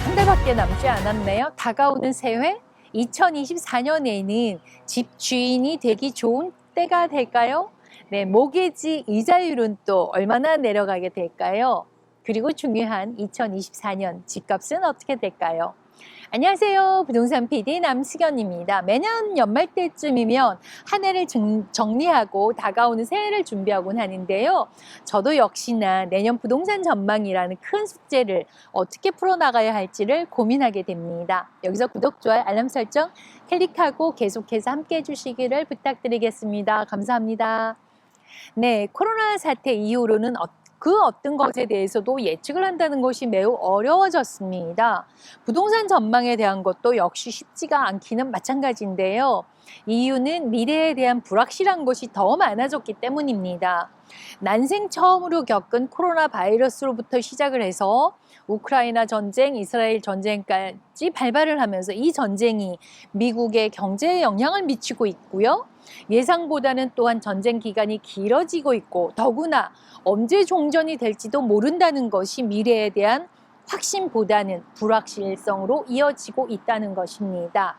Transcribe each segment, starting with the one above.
한 달밖에 남지 않았네요. 다가오는 새해 2024년에는 집주인이 되기 좋은 때가 될까요? 네, 모기지 이자율은 또 얼마나 내려가게 될까요? 그리고 중요한 2024년 집값은 어떻게 될까요? 안녕하세요. 부동산 PD 남수견입니다. 매년 연말 때쯤이면 한 해를 정리하고 다가오는 새해를 준비하곤 하는데요. 저도 역시나 내년 부동산 전망이라는 큰 숙제를 어떻게 풀어나가야 할지를 고민하게 됩니다. 여기서 구독, 좋아요, 알람 설정 클릭하고 계속해서 함께 해주시기를 부탁드리겠습니다. 감사합니다. 네, 코로나 사태 이후로는 그 어떤 것에 대해서도 예측을 한다는 것이 매우 어려워졌습니다. 부동산 전망에 대한 것도 역시 쉽지가 않기는 마찬가지인데요. 이유는 미래에 대한 불확실한 것이 더 많아졌기 때문입니다. 난생 처음으로 겪은 코로나 바이러스로부터 시작을 해서 우크라이나 전쟁, 이스라엘 전쟁까지 발발을 하면서 이 전쟁이 미국의 경제에 영향을 미치고 있고요. 예상보다는 또한 전쟁 기간이 길어지고 있고 더구나 언제 종전이 될지도 모른다는 것이 미래에 대한 확신보다는 불확실성으로 이어지고 있다는 것입니다.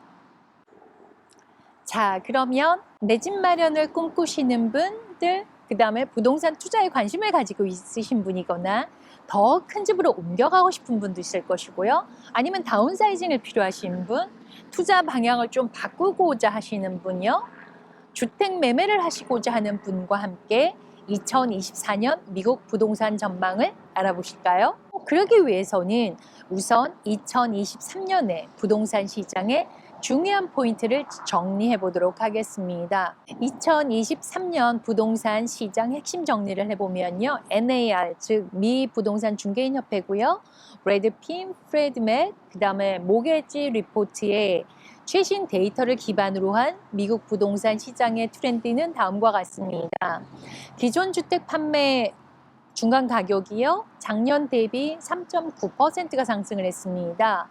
자, 그러면 내 집 마련을 꿈꾸시는 분들, 그 다음에 부동산 투자에 관심을 가지고 있으신 분이거나 더 큰 집으로 옮겨가고 싶은 분도 있을 것이고요. 아니면 다운사이징을 필요하신 분, 투자 방향을 좀 바꾸고자 하시는 분이요. 주택 매매를 하시고자 하는 분과 함께 2024년 미국 부동산 전망을 알아보실까요? 그러기 위해서는 우선 2023년에 부동산 시장의 중요한 포인트를 정리해 보도록 하겠습니다. 2023년 부동산 시장 핵심 정리를 해보면요. NAR, 즉 미 부동산 중개인 협회고요. 레드핀, 프레드맥, 그 다음에 모게지 리포트의 최신 데이터를 기반으로 한 미국 부동산 시장의 트렌드는 다음과 같습니다. 기존 주택 판매 중간 가격이요. 작년 대비 3.9%가 상승을 했습니다.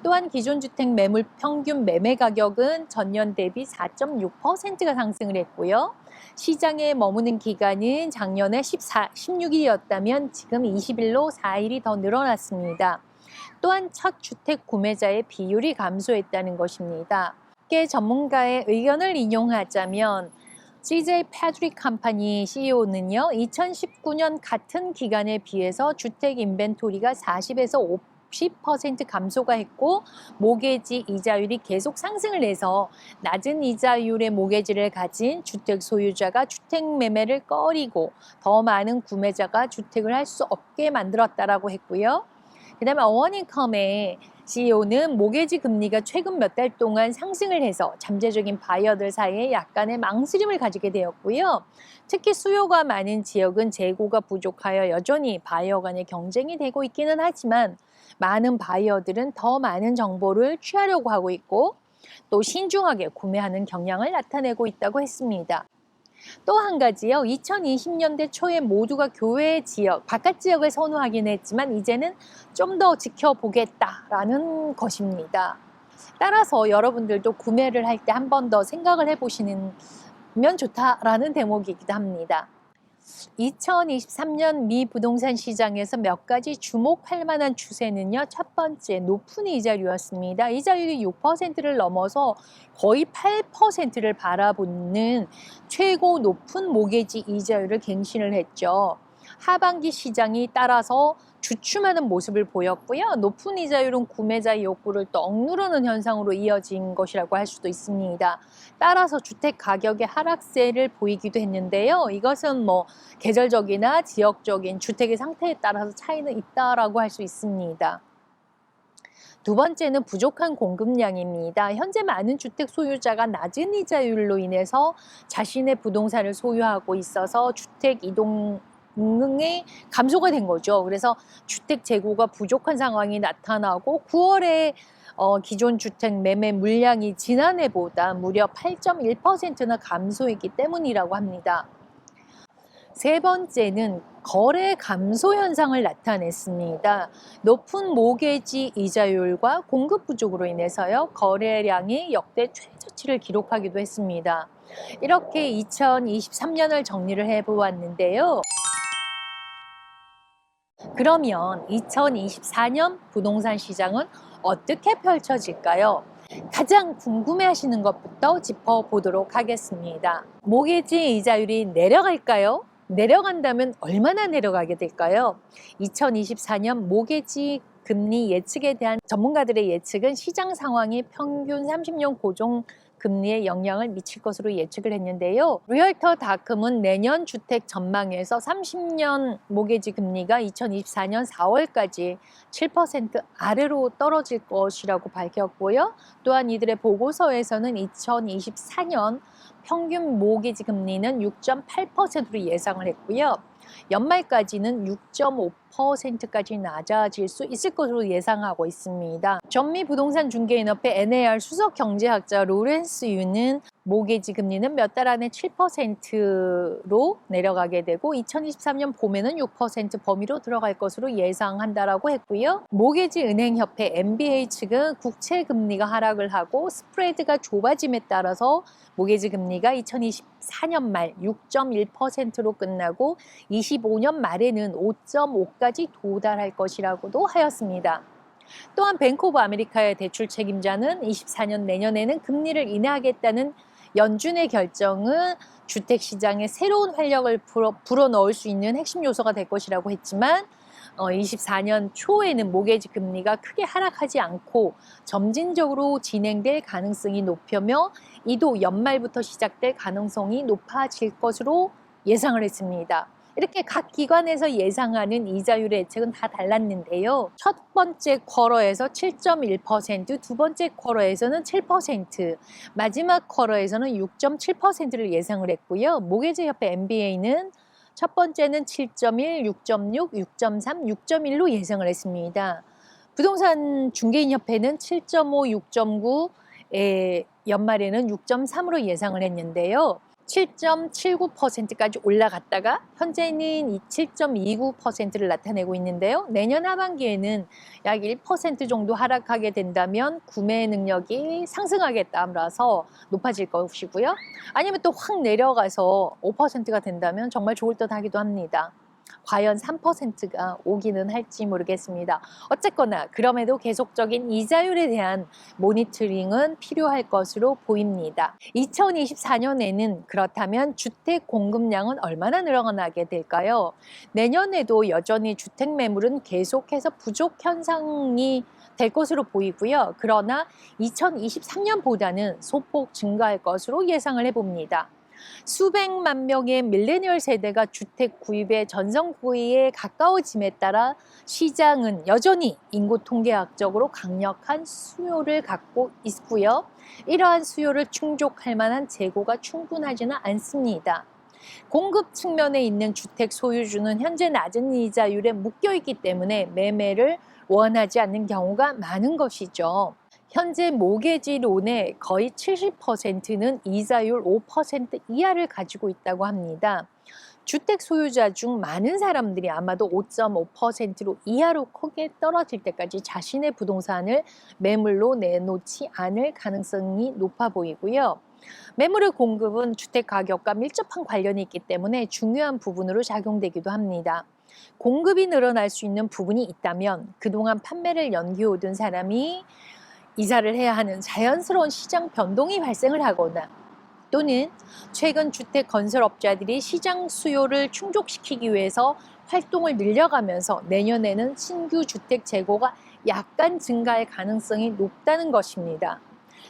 또한 기존 주택 매물 평균 매매 가격은 전년 대비 4.6%가 상승을 했고요. 시장에 머무는 기간은 작년에 16일이었다면 지금 20일로 4일이 더 늘어났습니다. 또한 첫 주택 구매자의 비율이 감소했다는 것입니다. 전문가의 의견을 인용하자면 CJ 패드릭 컴퍼니 CEO는요, 2019년 같은 기간에 비해서 주택 인벤토리가 40에서 50% 감소가 했고 모게지 이자율이 계속 상승을 해서 낮은 이자율의 모게지를 가진 주택 소유자가 주택 매매를 꺼리고 더 많은 구매자가 주택을 할 수 없게 만들었다라고 했고요. 그 다음에 어워닝컴의 CEO는 모게지 금리가 최근 몇 달 동안 상승을 해서 잠재적인 바이어들 사이에 약간의 망설임을 가지게 되었고요. 특히 수요가 많은 지역은 재고가 부족하여 여전히 바이어 간의 경쟁이 되고 있기는 하지만 많은 바이어들은 더 많은 정보를 취하려고 하고 있고 또 신중하게 구매하는 경향을 나타내고 있다고 했습니다. 또 한 가지요. 2020년대 초에 모두가 교외 지역, 바깥 지역을 선호하긴 했지만 이제는 좀 더 지켜보겠다라는 것입니다. 따라서 여러분들도 구매를 할 때 한 번 더 생각을 해보시면 좋다라는 대목이기도 합니다. 2023년 미 부동산 시장에서 몇 가지 주목할 만한 추세는요. 첫 번째, 높은 이자율이었습니다. 이자율이 6%를 넘어서 거의 8%를 바라보는 최고 높은 모게지 이자율을 갱신을 했죠. 하반기 시장이 따라서 주춤하는 모습을 보였고요. 높은 이자율은 구매자의 욕구를 또 억누르는 현상으로 이어진 것이라고 할 수도 있습니다. 따라서 주택 가격의 하락세를 보이기도 했는데요. 이것은 계절적이나 지역적인 주택의 상태에 따라서 차이는 있다라고 할 수 있습니다. 두 번째는 부족한 공급량입니다. 현재 많은 주택 소유자가 낮은 이자율로 인해서 자신의 부동산을 소유하고 있어서 주택 이동이 감소가 된 거죠. 그래서 주택 재고가 부족한 상황이 나타나고 9월에 기존 주택 매매 물량이 지난해보다 무려 8.1%나 감소했기 때문이라고 합니다. 세 번째는 거래 감소 현상을 나타냈습니다. 높은 모게지 이자율과 공급 부족으로 인해서요, 거래량이 역대 최저치를 기록하기도 했습니다. 이렇게 2023년을 정리를 해보았는데요. 그러면 2024년 부동산 시장은 어떻게 펼쳐질까요? 가장 궁금해 하시는 것부터 짚어보도록 하겠습니다. 모기지 이자율이 내려갈까요? 내려간다면 얼마나 내려가게 될까요? 2024년 모기지 금리 예측에 대한 전문가들의 예측은 시장 상황이 평균 30년 고정 금리에 영향을 미칠 것으로 예측을 했는데요. 리얼터닷컴은 내년 주택 전망에서 30년 모기지 금리가 2024년 4월까지 7% 아래로 떨어질 것이라고 밝혔고요. 또한 이들의 보고서에서는 2024년 평균 모기지 금리는 6.8%로 예상을 했고요. 연말까지는 6.5%까지 낮아질 수 있을 것으로 예상하고 있습니다. 전미 부동산 중개인협회 NAR 수석 경제학자 로렌스 유는 모기지 금리는 몇 달 안에 7%로 내려가게 되고 2023년 봄에는 6% 범위로 들어갈 것으로 예상한다라고 했고요. 모기지 은행협회 MBA 측은 국채 금리가 하락을 하고 스프레드가 좁아짐에 따라서 모기지 금리가 2024년 말 6.1%로 끝나고 25년 말에는 5.5까지 도달할 것이라고도 하였습니다. 또한 뱅크 오브 아메리카의 대출 책임자는 24년 내년에는 금리를 인하하겠다는 연준의 결정은 주택시장에 새로운 활력을 불어넣을 수 있는 핵심 요소가 될 것이라고 했지만 24년 초에는 모기지 금리가 크게 하락하지 않고 점진적으로 진행될 가능성이 높으며 이도 연말부터 시작될 가능성이 높아질 것으로 예상을 했습니다. 이렇게 각 기관에서 예상하는 이자율의 예측은 다 달랐는데요. 첫 번째 쿼터에서 7.1%, 두 번째 쿼터에서는 7%, 마지막 쿼터에서는 6.7%를 예상을 했고요. 모기지 협회 MBA는 첫 번째는 7.1, 6.6, 6.3, 6.1로 예상을 했습니다. 부동산 중개인협회는 7.5, 6.9, 연말에는 6.3으로 예상을 했는데요. 7.79%까지 올라갔다가 현재는 7.29%를 나타내고 있는데요. 내년 하반기에는 약 1% 정도 하락하게 된다면 구매 능력이 상승하기에 따라서 높아질 것이고요. 아니면 또 확 내려가서 5%가 된다면 정말 좋을 듯 하기도 합니다. 과연 3%가 오기는 할지 모르겠습니다. 어쨌거나 그럼에도 계속적인 이자율에 대한 모니터링은 필요할 것으로 보입니다. 2024년에는 그렇다면 주택 공급량은 얼마나 늘어나게 될까요? 내년에도 여전히 주택 매물은 계속해서 부족 현상이 될 것으로 보이고요. 그러나 2023년보다는 소폭 증가할 것으로 예상을 해봅니다. 수백만 명의 밀레니얼 세대가 주택 구입의 전성기에 가까워짐에 따라 시장은 여전히 인구 통계학적으로 강력한 수요를 갖고 있고요. 이러한 수요를 충족할 만한 재고가 충분하지는 않습니다. 공급 측면에 있는 주택 소유주는 현재 낮은 이자율에 묶여 있기 때문에 매매를 원하지 않는 경우가 많은 것이죠. 현재 모기지 론의 거의 70%는 이자율 5% 이하를 가지고 있다고 합니다. 주택 소유자 중 많은 사람들이 아마도 5.5%로 이하로 크게 떨어질 때까지 자신의 부동산을 매물로 내놓지 않을 가능성이 높아 보이고요. 매물의 공급은 주택 가격과 밀접한 관련이 있기 때문에 중요한 부분으로 작용되기도 합니다. 공급이 늘어날 수 있는 부분이 있다면 그동안 판매를 연기해오던 사람이 이사를 해야 하는 자연스러운 시장 변동이 발생을 하거나 또는 최근 주택 건설업자들이 시장 수요를 충족시키기 위해서 활동을 늘려가면서 내년에는 신규 주택 재고가 약간 증가할 가능성이 높다는 것입니다.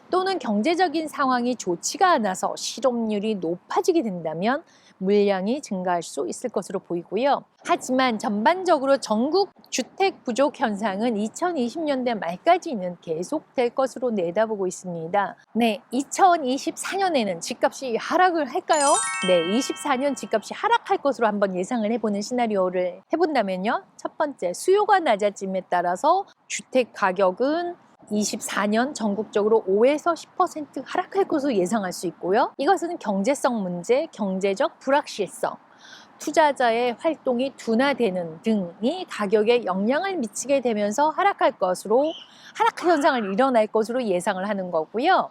또는 경제적인 상황이 좋지가 않아서 실업률이 높아지게 된다면 물량이 증가할 수 있을 것으로 보이고요. 하지만 전반적으로 전국 주택 부족 현상은 2020년대 말까지는 계속될 것으로 내다보고 있습니다. 네, 2024년에는 집값이 하락을 할까요? 네, 24년 집값이 하락할 것으로 한번 예상을 해보는 시나리오를 해본다면요. 첫 번째, 수요가 낮아짐에 따라서 주택 가격은 24년 전국적으로 5에서 10% 하락할 것으로 예상할 수 있고요. 이것은 경제성 문제, 경제적 불확실성, 투자자의 활동이 둔화되는 등이 가격에 영향을 미치게 되면서 하락 현상을 일어날 것으로 예상을 하는 거고요.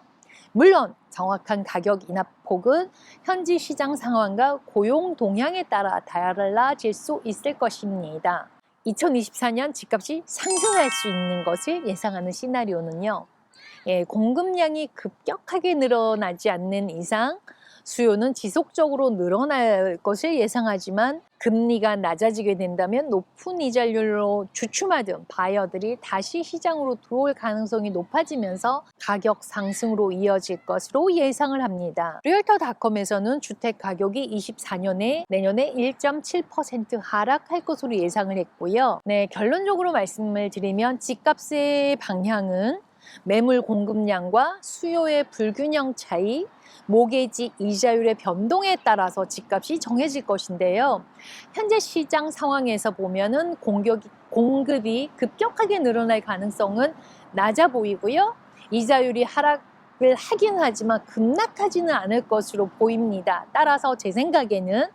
물론 정확한 가격 인하폭은 현지 시장 상황과 고용 동향에 따라 달라질 수 있을 것입니다. 2024년 집값이 상승할 수 있는 것을 예상하는 시나리오는요. 공급량이 급격하게 늘어나지 않는 이상 수요는 지속적으로 늘어날 것을 예상하지만 금리가 낮아지게 된다면 높은 이자율로 주춤하던 바이어들이 다시 시장으로 들어올 가능성이 높아지면서 가격 상승으로 이어질 것으로 예상을 합니다. 리얼터닷컴에서는 주택 가격이 24년에 내년에 1.7% 하락할 것으로 예상을 했고요. 결론적으로 말씀을 드리면 집값의 방향은 매물 공급량과 수요의 불균형 차이, 모기지 이자율의 변동에 따라서 집값이 정해질 것인데요. 현재 시장 상황에서 보면은 공급이 급격하게 늘어날 가능성은 낮아 보이고요. 이자율이 하락을 하긴 하지만 급락하지는 않을 것으로 보입니다. 따라서 제 생각에는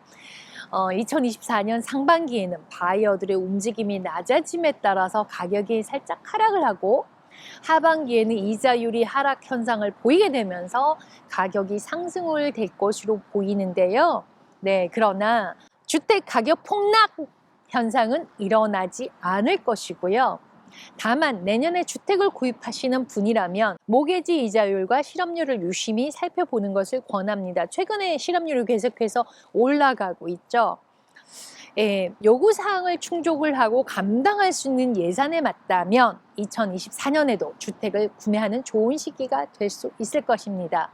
2024년 상반기에는 바이어들의 움직임이 낮아짐에 따라서 가격이 살짝 하락을 하고 하반기에는 이자율이 하락 현상을 보이게 되면서 가격이 상승을 될 것으로 보이는데요. 그러나 주택 가격 폭락 현상은 일어나지 않을 것이고요. 다만 내년에 주택을 구입하시는 분이라면 모기지 이자율과 실업률을 유심히 살펴보는 것을 권합니다. 최근에 실업률이 계속해서 올라가고 있죠. 요구사항을 충족을 하고 감당할 수 있는 예산에 맞다면 2024년에도 주택을 구매하는 좋은 시기가 될 수 있을 것입니다.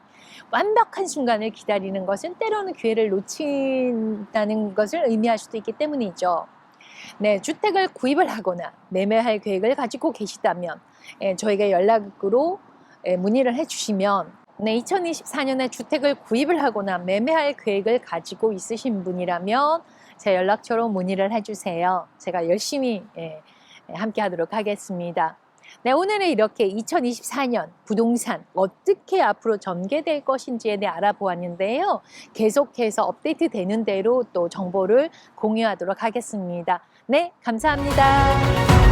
완벽한 순간을 기다리는 것은 때로는 기회를 놓친다는 것을 의미할 수도 있기 때문이죠. 주택을 구입을 하거나 매매할 계획을 가지고 계시다면 저에게 연락으로 문의를 해주시면 2024년에 주택을 구입을 하거나 매매할 계획을 가지고 있으신 분이라면 제 연락처로 문의를 해주세요. 제가 열심히 함께 하도록 하겠습니다. 오늘은 이렇게 2024년 부동산 어떻게 앞으로 전개될 것인지에 대해 알아보았는데요. 계속해서 업데이트 되는 대로 또 정보를 공유하도록 하겠습니다. 감사합니다.